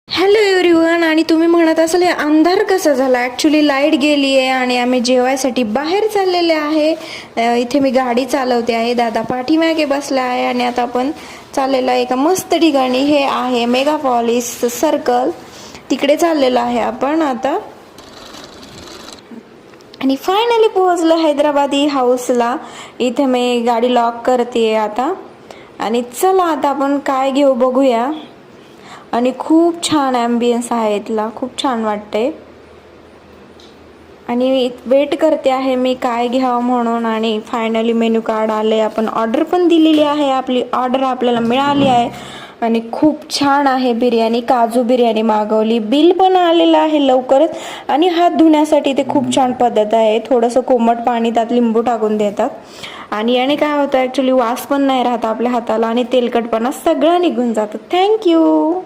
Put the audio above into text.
Hello everyone. आणि तुम्ही म्हणत असाल हे अंधार कसा झाला. ॲक्च्युली लाईट गेली आहे आणि आम्ही जेवायसाठी बाहेर चाललेले आहे. इथे मी गाडी चालवते आहे, दादा पाठीमागे बसला आहे आणि आता आपण चाललेलो आहे एका मस्त ठिकाणी. हे आहे मेगापॉलिस सर्कल, तिकडे चाललेलो आहे आपण आता. आणि फायनली पोहोचलो हैदराबादी हाऊसला. इथे मी गाडी लॉक करते आता. आणि चला आता आपण काय घेऊ बघूया. आणि खूप छान ॲम्बियन्स आहे इथला, खूप छान वाटते. आणि वेट करते आहे मी काय घ्यावं म्हणून. आणि फायनली मेन्यू कार्ड आले, आपण ऑर्डर पण दिलेली आहे, आपली ऑर्डर आपल्याला मिळाली आहे. आणि खूप छान आहे बिर्याणी, काजू बिर्याणी मागवली. बिल पण आलेलं आहे लवकरच. आणि हात धुण्यासाठी ते खूप छान पद्धत आहे, थोडंसं कोमट पाणी त्यात लिंबू टाकून देतात. आणि याने काय होतं ॲक्च्युली वास पण नाही राहत आपल्या हाताला आणि तेलकटपणा सगळं निघून जातं. थँक्यू.